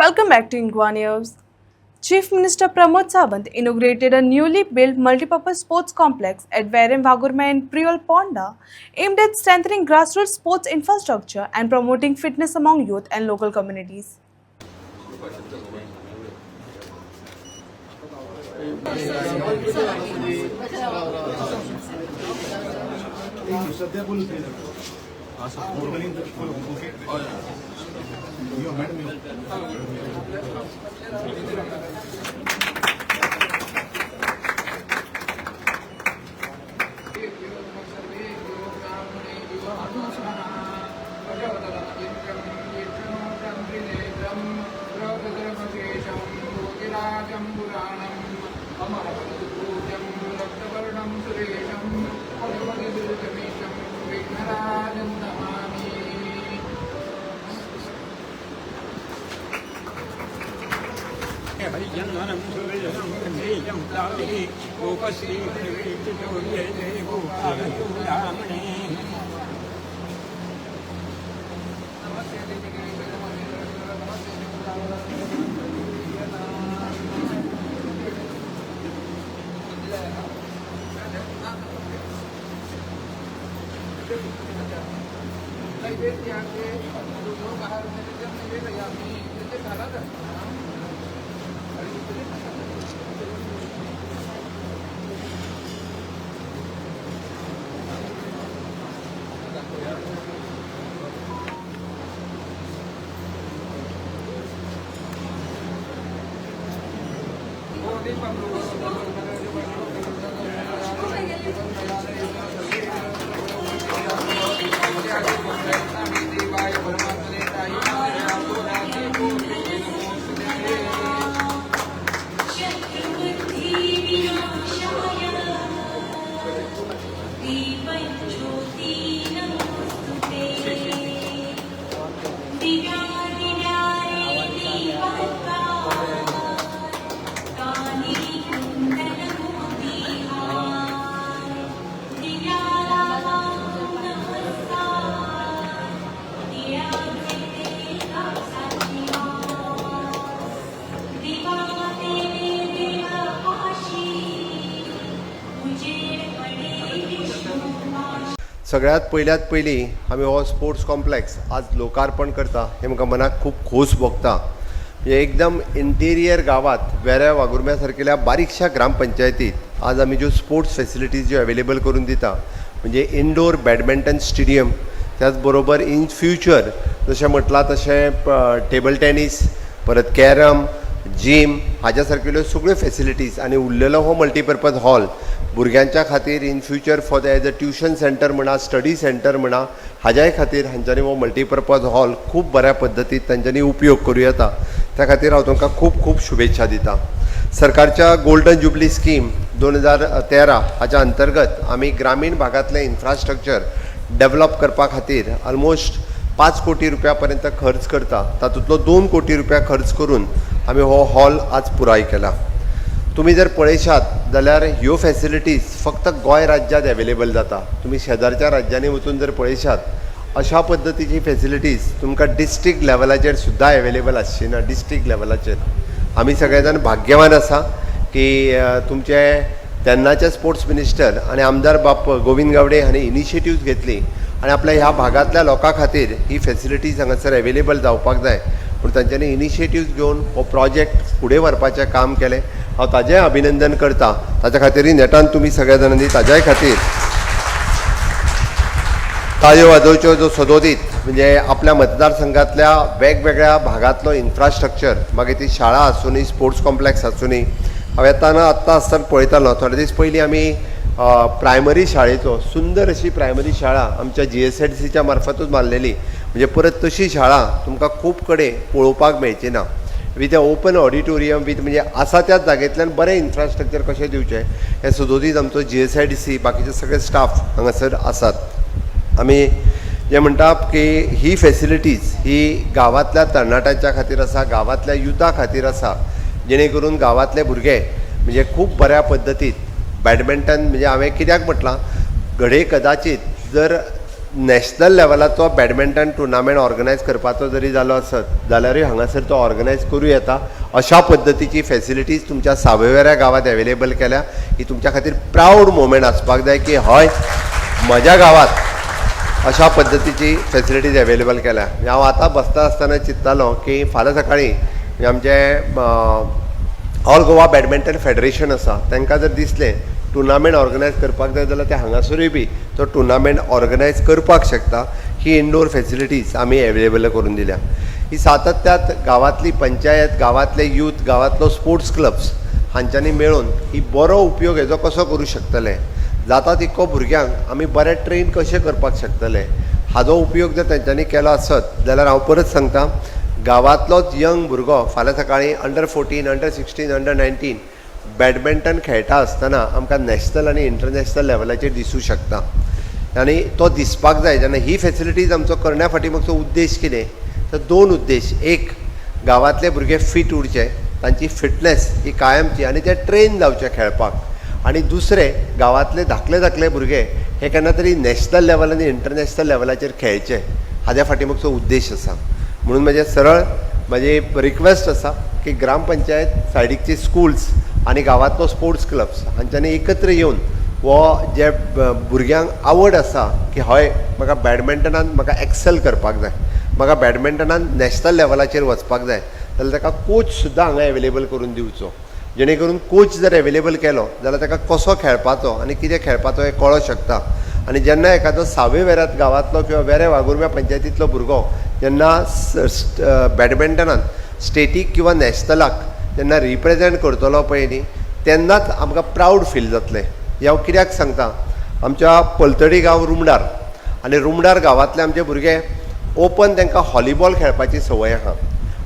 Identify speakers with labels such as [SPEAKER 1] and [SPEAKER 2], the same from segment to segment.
[SPEAKER 1] Welcome back to Ingwa News. Chief Minister Pramod Sawant inaugurated a newly built multipurpose sports complex at Vairem Vagurma and Priol Ponda, aimed at strengthening grassroots sports infrastructure and promoting fitness among youth and local communities.
[SPEAKER 2] सगळ्यात पयली आमी हो sports complex आज लोकार्पण करता हे म्हाका मनाक खूब खोस भोगता. म्हणजे एकदम इंटेरियर गावात वेऱ्या वागुर्म्या सारकेल्या बारीकशा ग्रामपंचायतीत आज आमी ज्यो स्पोर्ट्स फॅसिलिटीज ज्यो अवेलेबल करून दिता म्हणजे इनडोर बॅडमिंटन स्टेडियम, त्याच बरोबर इन फ्युचर जशें म्हटलां तशें टेबल टेनीस, परत कॅरम, जीम हाज्या सारकेल्यो सगळ्यो फॅसिलिटीज आनी उरलेलो हो मल्टीपर्पज हॉल भुरग्यांच्या खातीर in future for the as a tuition centre म्हणा, स्टडी सेंटर म्हणा, हाज्याय खातीर हांच्यांनी हो मल्टीपर्पज हॉल खूब बऱ्या पद्दतीन तांच्यांनी उपयोग करूं येता. त्या खातीर हांव तुमकां खूब खूब शुभेच्छा दिता. सरकारच्या गोल्डन जुबली स्कीम 2013 हाच्या अंतर्गत आमी ग्रामीण भागातलें इन्फ्रास्ट्रक्चर डेव्हलप करपा खातीर ऑलमोस्ट 5 कोटी रुपया पर्यंत खर्च करता. तातूंतलो 2 कोटी रुपया खर्च करून आमी हो हॉल आज पुराय केला. तुम्ही जर पळयशात जाल्यार ह्यो फॅसिलिटीज फक्त गोंय राज्यांत अवेलेबल जाता. तुम्ही शेजारच्या राज्यांनी वचून जर पळयशात अशा पद्दतीची फॅसिलिटीज तुमकां डिस्ट्रिक्ट लेवलाचेर सुद्दां अवेलेबल आसची ना. डिस्ट्रिक्ट लेवलाचेर आमी सगळे जाण भाग्यवान आसा की तुमचे तेन्नाचे स्पोर्ट्स मिनिस्टर आनी आमदार बाप गोविंद गावडे हांणी इनिशिएटिव्ह घेतली आनी आपल्या ह्या भागांतल्या लोकां खातीर ही फॅसिलिटीज हांगासर अवेलेबल जावपाक जाय पूण तांच्यांनी इनिशिएटिव्ह घेवन हो प्रोजेक्ट फुडें व्हरपाचें काम केलें. हांव ताजेंय अभिनंदन करता. ताच्या खातीर नेटान तुमी सगळ्या जाणांनी ताज्याय खातीर ताज्यो वाजोवच्यो जो सदोदीत म्हणजे आपल्या मतदारसंघातल्या वेगवेगळ्या भागातलो इन्फ्रास्ट्रक्चर, मागीर ती शाळा आसूनी, स्पोर्ट्स कॉम्प्लेक्स आसूनी. हांव आत्तां आसतना पळयतालो थोडे दीस पयलीं आमी प्रायमरी शाळेचो सुंदर अशी प्रायमरी शाळा आमच्या GSEDCच्या मार्फतूच बांदलेली. म्हणजे परत तशी शाळा तुमकां खूब कडेन पळोवपाक मेळची ना. विथ ओपन ऑडिटोरियम विथ म्हणजे आसा त्याच जागेंतल्यान बरें इन्फ्रास्ट्रक्चर कशें दिवचें हे सदोदीत आमचो GSIDC बाकीचे सगळे स्टाफ हांगासर आसात. आमी जे म्हणटात की ही फॅसिलिटीज ही गांवांतल्या तरणाट्यांच्या खातीर आसा, गांवांतल्या युथा खातीर आसा, जेणे करून गांवांतले भुरगे म्हणजे खूब बऱ्या पद्दतीन बॅडमिंटन म्हणजे हांवें कित्याक म्हटलां घडये कदाचित जर नॅशनल लेवलाचो बॅडमिंटन टुर्नामेंट ऑर्गनायज करपाचो जरी जालो आसत जाल्यारूय हांगासर तो ऑर्गनायज करूं येता. अशा पद्दतीची फॅसिलिटीज तुमच्या सावयवेऱ्या गांवांत अवेलेबल केल्या. ही तुमच्या खातीर प्राऊड मोमेंट आसपाक जाय की हय म्हज्या गांवांत अशा पद्दतीची फॅसिलिटीज अवेलेबल केल्या. हांव आतां बसता आसतना चिंत्तालो की फाल्यां सकाळीं आमचें ऑल गोवा बॅडमिंटन फेडरेशन आसा तांकां जर दिसलें टुर्नामेंट ऑर्गनायज करपाक जाय जाल्यार ते हांगासरूय बी तो टुर्नामेंट ऑर्गनायज करपाक शकता. ही इंडोर फॅसिलिटीज आमी अवेलेबल करून दिल्या. ही सातत्यात गांवांतली पंचायत, गांवांतले यूथ, गांवांतलो स्पोर्ट्स क्लब्स हांच्यांनी मेळून ही बरो उपयोग हेजो कसो करूं शकतले, जाता तितको भुरग्यांक आमी बरे ट्रेन कशे करपाक शकतले, हाजो उपयोग जर तेंच्यांनी केलो आसत जाल्यार हांव परत सांगता गांवांतलोच यंग भुरगो फाल्यां सकाळीं अंडर 14, अंडर 16, अंडर 19 बॅडमिंटन खेळटा आसतना आमकां नॅशनल आनी इंटरनॅशनल लेवलाचेर दिसूं शकता. आनी तो दिसपाक जाय. जेन्ना ही फॅसिलिटीज आमचो करण्या फाटीमागचो उद्देश कितें तर 2 उद्देश. एक, गांवांतले भुरगे फीट उरचे, तांची फिटनेस ही कायमची आनी ते ट्रेन जावचे खेळपाक. आनी दुसरें, गांवांतले धाकले भुरगे हे केन्ना तरी नॅशनल लेवल आनी इंटरनॅशनल लेवलाचेर खेळचे, हाज्या फाटीमागचो उद्देश आसा. म्हणून म्हजी रिक्वेस्ट आसा की ग्रामपंचायत सायडीकची स्कूल्स आनी गांवांतलो स्पोर्ट्स क्लब्स हांच्यांनी एकत्र येवन वो जे भुरग्यांक आवड आसा की हय म्हाका बॅडमिंटनान म्हाका एक्सेल करपाक जाय, म्हाका बॅडमिंटनान नॅशनल लेवलाचेर वचपाक जाय, जाल्यार ताका कोच सुद्दां हांगा अवेलेबल करून दिवचो. जेणे करून कोच जर अवेलेबल केलो जाल्यार ताका कसो खेळपाचो आनी कितें खेळपाचो हें कळों शकता. आनी जेन्ना एखादो सावयवेऱ्यांत गांवांतलो किंवा वेरे वागुर्म्या पंचायतींतलो भुरगो जेन्ना बॅडमिंटनान स्टेटीक किंवा नॅशनलाक जेन्ना रिप्रेझेंट करतलो पळय न्ही तेन्नाच आमकां प्राऊड फील जातलें. हें हांव कित्याक सांगता, आमच्या पलतडी गांव रुमडार आनी रुमडार गांवांतले आमचे भुरगे ओपन तांकां हॉलीबॉल खेळपाची संवय आसा.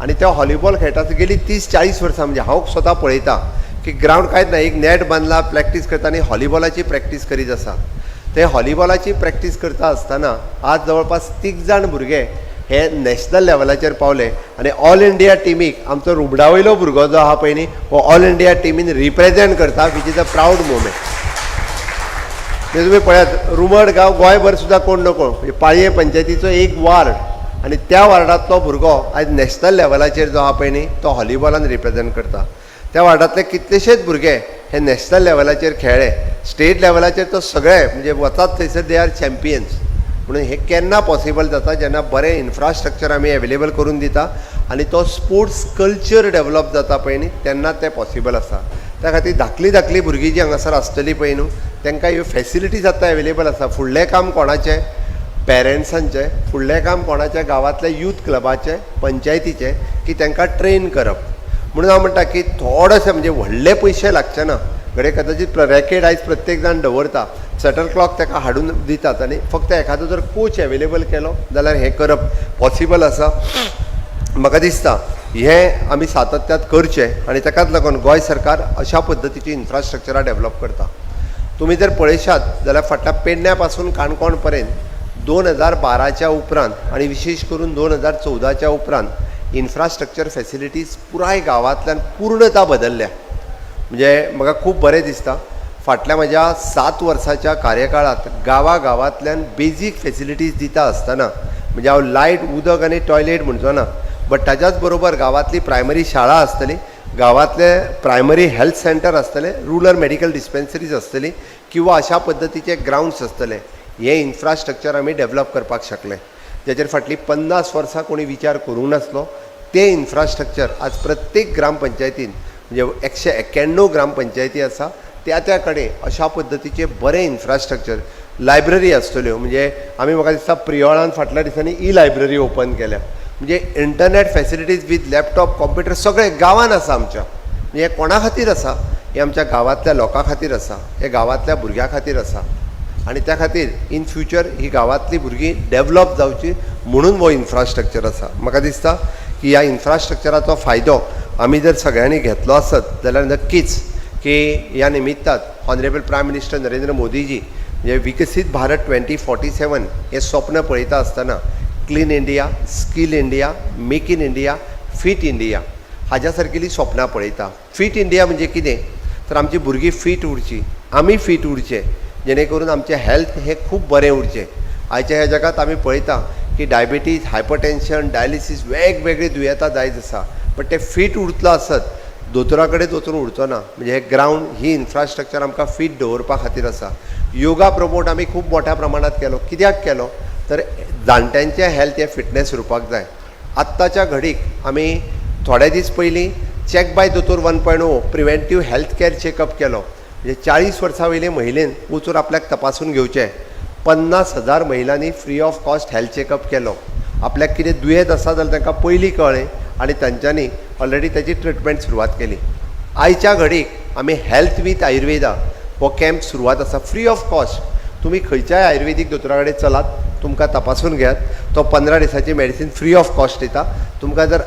[SPEAKER 2] आनी ते हॉलीबॉल खेळटा गेली 30-40 वर्सां. म्हणजे हांव स्वता पळयता की ग्रावंड कांयच ना, एक नॅट बांदला, प्रॅक्टीस करता आनी हॉलीबॉलाची प्रॅक्टीस करीत आसा. ते हॉलीबॉलाची प्रॅक्टीस करता आसतना आज जवळपास 3 जाण भुरगे हे नॅशनल लेवलाचेर पावले आनी ऑल इंडिया टिमीक आमचो रुमडावयलो भुरगो जो आहा पळय न्ही हो ऑल इंडिया टिमीन रिप्रेझेंट करता, which is a proud moment. तुमी पळयात रुमड गांव गोंयभर सुद्दां कोण नको, पाळये पंचायतीचो एक वार्ड आनी त्या वार्डांतलो भुरगो आयज नॅशनल लेवलाचेर जो आहा पळय न्ही तो हॉलीबॉलान रिप्रेझेंट करता. त्या वार्डांतले कितलेशेच भुरगे हे नॅशनल लेवलाचेर खेळ्ळे, स्टेट लेवलाचेर तो सगळे म्हणजे वतात थंयसर दे आर चॅम्पियन्स. म्हणून हे केन्ना पॉसिबल जाता जेन्ना बरें इन्फ्रास्ट्रक्चर आमी अवेलेबल करून दिता आनी तो स्पोर्ट्स कल्चर डेवलप जाता पळय न्ही तेन्ना तें पॉसिबल आसा. त्या खातीर धाकलीं भुरगीं जीं हांगासर आसतलीं पळय न्हू तांकां ह्यो फॅसिलिटीज आतां अवेलेबल आसा. फुडलें काम कोणाचें? पेरंट्सांचें. फुडलें काम कोणाचें? गांवांतल्या यूथ क्लबाचें, पंचायतीचें की तांकां ट्रेन करप. म्हणून हांव म्हणटा की थोडेशें म्हणजे व्हडले पयशे लागचे ना. घडये कदाचित रॅकेट आयज प्रत्येक जाण दवरता, शटल क्लॉक ताका हाडून दितात आनी फक्त एखादो जर कोच अवेलेबल केलो जाल्यार हें करप पॉसिबल आसा. म्हाका दिसता हें आमी सातत्यात करचें आनी ताकाच लागून गोंय सरकार अशा पद्दतीची इन्फ्रास्ट्रक्चरां डेवलप करता. तुमी जर पळयशात जाल्यार फाटल्या पेडण्या पासून काणकोण पर्यंत 2012च्या उपरांत आनी विशेश करून 2014च्या उपरांत इन्फ्रास्ट्रक्चर फॅसिलिटीज पुराय गांवांतल्यान पूर्णता बदलल्या. म्हणजे म्हाका खूब बरें दिसता. फाटल्या म्हज्या 7 वर्साच्या कार्यकाळांत गांवांतल्यान बेजीक फॅसिलिटीज दिता आसतना म्हणजे हांव लायट, उदक आनी टॉयलेट म्हणचो ना, बट ताच्याच बरोबर गांवांतली प्रायमरी शाळा आसतली, गांवांतले प्रायमरी हेल्थ सेंटर आसतले, रुरल मेडिकल डिस्पेन्सरीज आसतली किंवा अशा पद्दतीचे ग्राउंड्स आसतले. हे इन्फ्रास्ट्रक्चर आमी डेवलप करपाक शकले, जाचेर फाटलीं 50 वर्सां कोणी विचार करूंक नासलो. ते इन्फ्रास्ट्रक्चर आज प्रत्येक ग्रामपंचायतीन म्हणजे 191 ग्रामपंचायती आसा त्या कडेन अशा पद्दतीचे बरें इन्फ्रास्ट्रक्चर. लायब्ररी आसतल्यो म्हणजे आमी म्हाका दिसता प्रियोळान फाटल्या दिसांनी लायब्ररी ओपन केल्या. म्हणजे internet facilities with laptop, computer सगळें गांवांत आसा आमच्या. म्हणजे हें कोणा खातीर आसा? हें आमच्या गांवांतल्या लोकां खातीर आसा, हे गांवांतल्या भुरग्यां खातीर आसा. आनी त्या खातीर इन फ्युचर ही गांवांतली भुरगीं डेवलप जावची म्हणून हो इन्फ्रास्ट्रक्चर आसा. म्हाका दिसता की ह्या इन्फ्रास्ट्रक्चराचो फायदो आमी जर सगळ्यांनी घेतलो आसत जाल्यार नक्कीच की ह्या निमित्तात honourable prime minister Narendra Modiji म्हणजे विकसीत भारत 2047 हे स्वप्न पळयता आसतना clean India, skill India, make in India, fit India हाज्या सारकेली स्वप्नां पळयता. फीट इंडिया म्हणजे कितें तर आमची भुरगीं फीट उरची, आमी फीट उरचे, जेणे करून आमचें हेल्थ हें खूब बरें उरचें. आयच्या ह्या जगात आमी पळयता की डायबिटीज, हायपरटेन्शन, डायलिसीस वेगवेगळी दुयेंतां जायत आसा, बट ते फीट उरतलो आसत दोतोरा कडेन वचून उरचो ना. म्हणजे हे ग्रावंड ही इन्फ्रास्ट्रक्चर आमकां फीट दवरपा खातीर आसा. योगा प्रमोट आमी खूब मोठ्या प्रमाणात केलो. कित्याक केलो तर जाणट्यांचे हेल्थ हे फिटनेस उरपाक जाय. आत्ताच्या घडीक आमी थोडे दीस पयलीं चॅक बाय दोतोर 1.0 प्रिव्हेंटीव हेल्थ कॅर चॅकअप केलो. म्हणजे 40 वर्सां वयले महिलेन वचून आपल्याक तपासून घेवचें. 50,000 महिलांनी free of cost health checkup केलो. आपल्याक कितें दुयेंत आसा जाल्यार तांकां पयलीं कळ्ळें आनी तांच्यांनी ऑलरेडी ताची ट्रिटमेंट सुरवात केली. आयच्या घडीक आमी हेल्थ वीथ आयुर्वेदा हो कॅम्प सुरवात आसा फ्री ऑफ कॉस्ट. तुमी खंयच्याय आयुर्वेदीक दोतोरा कडेन चलात, तुमकां तपासून घेयात, तो 15 दिसाची मेडिसीन फ्री ऑफ कॉस्ट दिता. तुमकां जर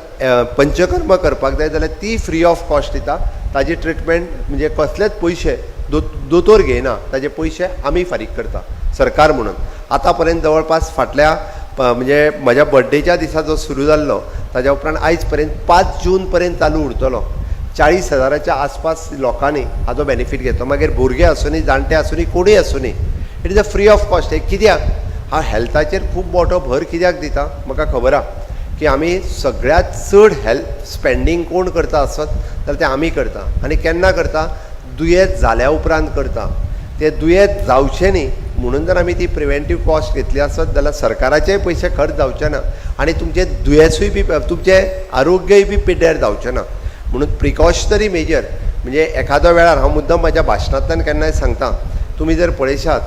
[SPEAKER 2] पंचकर्म करपाक जाय जाल्यार ती फ्री ऑफ कॉस्ट दिता. ताजी ट्रिटमेंट म्हणजे कसलेच पयशे दोतोर घेयना, ताजे पयशे आमी फारीक करता सरकार म्हणून. आतां पर्यंत जवळपास फाटल्या म्हणजे म्हज्या बर्थडेच्या दिसा जो सुरू जाल्लो ताज्या उपरांत आयज पर्यंत 5 जून पर्यंत चालू उरतलो. 40,000च्या आसपास लोकांनी हाजो बेनिफीट घेतलो. मागीर भुरगे आसूनी, जाणटे आसूनी, कोणूय आसूनी, it is a free of cost. हे कित्याक? हा हेल्थाचेर खूब मोठो भर कित्याक दिता म्हाका खबर आहा की आमी सगळ्यात चड हेल्थ स्पेंडींग कोण करता आसत जाल्यार तें आमी करता. आनी केन्ना करता? दुयेंत जाल्या उपरांत करता. ते दुयेंत जावचें न्ही म्हणून जर आमी ती प्रिव्हेंटीव कॉस्ट घेतली आसत जाल्यार सरकाराचेय पयशे खर्च जावचे ना आनी तुमचे दुयेंसूय बी तुमचें आरोग्यय बी पिड्ड्यार जावचें ना. म्हणून प्रिकॉशनरी मेजर म्हणजे एखाद्या वेळार हांव मुद्दम म्हाज्या भाशणांतल्यान केन्नाय सांगता, तुमी जर पळयशात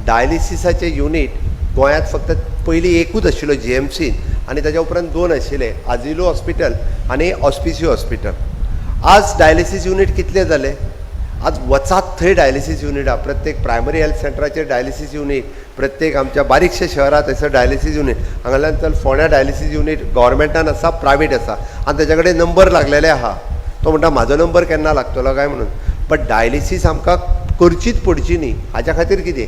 [SPEAKER 2] डायलिसिसाचे युनीट गोंयांत फक्त पयलीं एकूच आशिल्लो GMC आनी ताच्या उपरांत 2 आशिल्ले, आजिलो हॉस्पिटल आनी ऑस्पिसियो हॉस्पिटल. आज डायलिसीस युनीट कितले जाले? आज वचात थंय डायलिसीस युनीट आहा. प्रत्येक प्रायमरी हेल्थ सेंटराचेर डायलिसीस युनीट, प्रत्येक आमच्या बारीकशे शहरात थंयसर डायलिसीस युनीट. हांगाल्यान चल फोंड्या डायलिसीस युनीट गव्हर्मेंटान आसा, प्रायवेट आसा आनी ताच्या कडेन नंबर लागलेले आहा. तो म्हणटा म्हाजो नंबर केन्ना लागतलो काय म्हणून. बट डायलिसीस आमकां करचीच पडची न्ही. हाज्या खातीर कितें?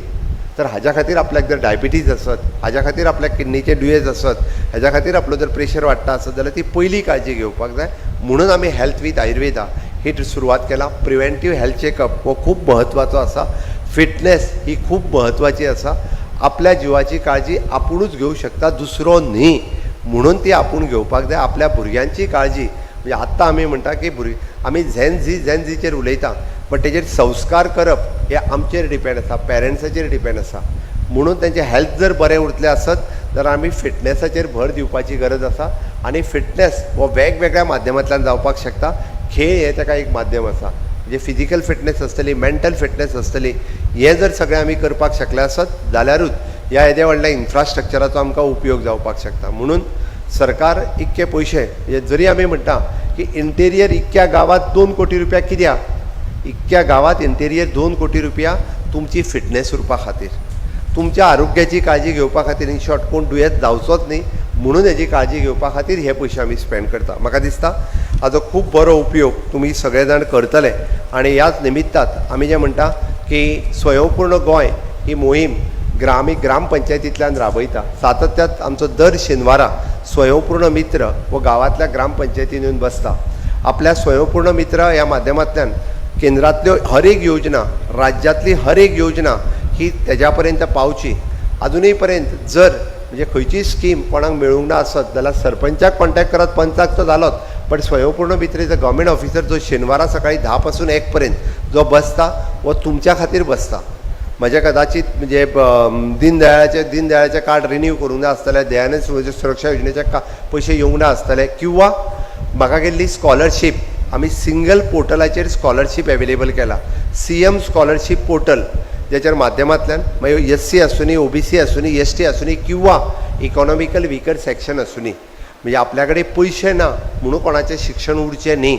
[SPEAKER 2] तर हाज्या खातीर आपल्याक जर डायबिटीज आसत, हाज्या खातीर आपल्याक किडनीचे दुयेंस आसत, हाज्या खातीर आपलो जर प्रेशर वाडटा आसत जाल्यार ती पयली काळजी घेवपाक जाय. म्हणून आमी हेल्थ वीथ आयुर्वेदा ही सुरवात केला. प्रिव्हेंटीव हेल्थ चॅकअप हो खूब म्हत्वाचो आसा. फिटनेस ही खूब म्हत्वाची आसा. आपल्या जिवाची काळजी आपुणूच घेवंक शकता, दुसरो न्ही. म्हणून ती आपूण घेवपाक जाय. आपल्या भुरग्यांची काळजी म्हणजे आत्तां आमी म्हणटा की आमी झेन-झीचेर उलयता, बट तेजेर संस्कार करप हे आमचेर डिपेंड आसा, पेरंट्साचेर डिपेंड आसा. म्हणून तेंचें हेल्थ जर बरें उरतलें आसत जाल्यार आमी फिटनेसाचेर भर दिवपाची गरज आसा. आनी फिटनेस हो वेगवेगळ्या माध्यमांतल्यान जावपाक शकता. खेळ हे ताका एक माध्यम आसा. म्हणजे फिजिकल फिटनेस आसतली, मेंटल फिटनेस आसतली. हें जर सगळें आमी करपाक शकले आसत जाल्यारूच ह्या येद्या व्हडल्या इन्फ्रास्ट्रक्चराचो आमकां उपयोग जावपाक शकता. म्हणून सरकार इतके पयशे म्हणजे जरी आमी म्हणटा की इंटेरियर इतक्या गांवांत 2 कोटी रुपया कित्याक? इतक्या गांवांत इंटेरियर 2 कोटी रुपया तुमची फिटनेस उरपा खातीर, तुमच्या आरोग्याची काळजी घेवपा खातीर. इन शॉर्ट कोण दुयेंत जावचोच न्ही म्हणून हेजी काळजी घेवपा खातीर हे पयशे आमी स्पेंड करता. म्हाका दिसता हाजो खूब बरो उपयोग तुमी सगळे जाण करतले. आनी ह्याच निमित्तात आमी जें म्हणटा की स्वयंपूर्ण गोंय ही मोहीम ग्रामपंचायतींतल्यान राबयता. सातत्यात आमचो दर शेनवारा स्वयंपूर्ण मित्र हो गांवांतल्या ग्रामपंचायतीन येवन बसता. आपल्या स्वयंपूर्ण मित्र ह्या माध्यमांतल्यान केंद्रांतल्यो हर एक योजना, राज्यांतली हर एक योजना ही तेज्या पर्यंत पावची. अजुनूय पर्यंत जर म्हणजे खंयची स्कीम कोणाक मेळूंक ना आसत जाल्यार सरपंचाक कॉन्टॅक्ट करात. पंचाक तो जालोच, बट स्वयंपूर्ण मित्र इज अ गव्हर्मेंट ऑफिसर जो शेनवारा सकाळी 10 पासून 1 पर्यंत जो बसता वो तुमच्या खातीर बसता. म्हजें कदाचित म्हणजे दीनदयाळाचें कार्ड रिन्यू करूंक ना आसतलें, दयानंद सुरक्षा योजनेचे पयशे येवंक ना आसतले, किंवा म्हाका गेल्ली स्कॉलरशीप आमी सिंगल पोर्टलाचेर स्कॉलरशीप एवेलेबल केला. CM स्कॉलरशीप पोर्टल ज्याच्या माध्यमांतल्यान मागीर SC आसूनी, OBC आसूनी, ST आसूनी किंवा इकॉनॉमिकल विकर सेक्शन आसूनी, म्हणजे आपल्या कडेन पयशे ना म्हणून कोणाचें शिक्षण उरचें न्ही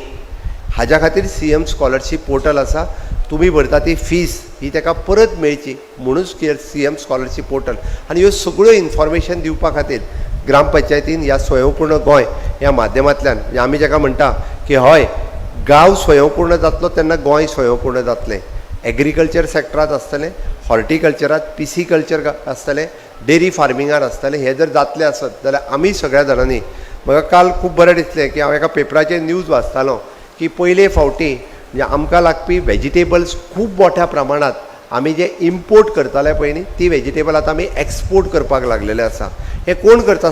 [SPEAKER 2] हाज्या खातीर CM स्कॉलरशीप पोर्टल आसा. तुमी भरता ती फीस ही ताका परत मेळची म्हणून CM स्कॉलरशीप पोर्टल. आनी ह्यो सगळ्यो इन्फॉर्मेशन दिवपा खातीर ग्रामपंचायतीन ह्या स्वयंपूर्ण गोंय ह्या माध्यमांतल्यान आमी जाका म्हणटा की हय गांव स्वयंपूर्ण जातलो तेन्ना गोंय स्वयंपूर्ण जातलें. एग्रीकल्चर सेक्टरांत आसतलें, हॉर्टिकल्चरांत, PC कल्चर आसतलें, डेरी फार्मिंगार आसतलें. हे जर जातलें आसत जाल्यार आमी सगळ्या जाणांनी, म्हाका काल खूब बरें दिसलें की हांव एका पेपराचेर न्यूज वाचतालो की पयले फावटी म्हणजे आमकां लागपी वेजिटेबल्स खूब मोठ्या प्रमाणांत आमी जे इम्पोर्ट करताले पळय न्ही ती वेजिटेबल आतां आमी एक्सपोर्ट करपाक लागलेले आसा. हे कोण करता